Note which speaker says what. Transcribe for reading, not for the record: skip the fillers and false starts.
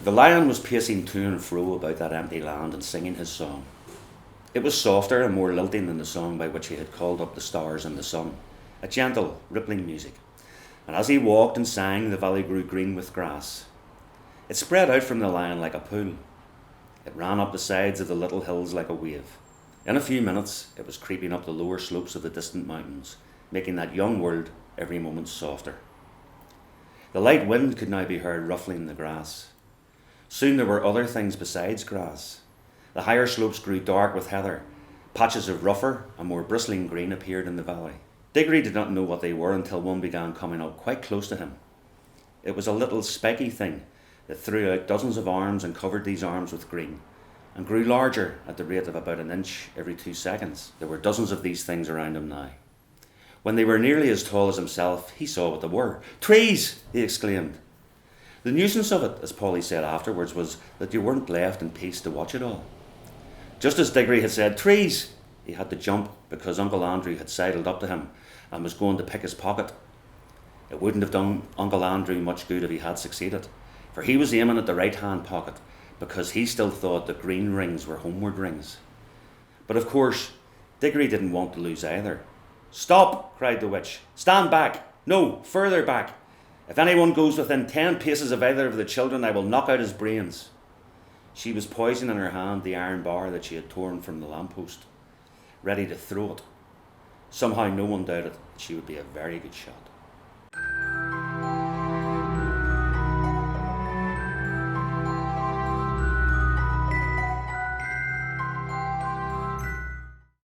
Speaker 1: The lion was pacing to and fro about that empty land and singing his song. It was softer and more lilting than the song by which he had called up the stars and the sun, a gentle, rippling music. And as he walked and sang, the valley grew green with grass. It spread out from the lion like a pool. It ran up the sides of the little hills like a wave. In a few minutes, it was creeping up the lower slopes of the distant mountains, making that young world every moment softer. The light wind could now be heard ruffling the grass. Soon there were other things besides grass. The higher slopes grew dark with heather. Patches of rougher and more bristling green appeared in the valley. Diggory did not know what they were until one began coming up quite close to him. It was a little spiky thing that threw out dozens of arms and covered these arms with green, and grew larger at the rate of about an inch every 2 seconds. There were dozens of these things around him now. When they were nearly as tall as himself, he saw what they were. "Trees!" he exclaimed. The nuisance of it, as Polly said afterwards, was that you weren't left in peace to watch it all. Just as Diggory had said, "Trees!" he had to jump because Uncle Andrew had sidled up to him and was going to pick his pocket. It wouldn't have done Uncle Andrew much good if he had succeeded, for he was aiming at the right-hand pocket because he still thought the green rings were homeward rings. But of course, Diggory didn't want to lose either. "Stop!" cried the witch. "Stand back! No, further back! If anyone goes within 10 paces of either of the children, I will knock out his brains." She was poising in her hand the iron bar that she had torn from the lamppost, ready to throw it. Somehow no one doubted that she would be a very good shot.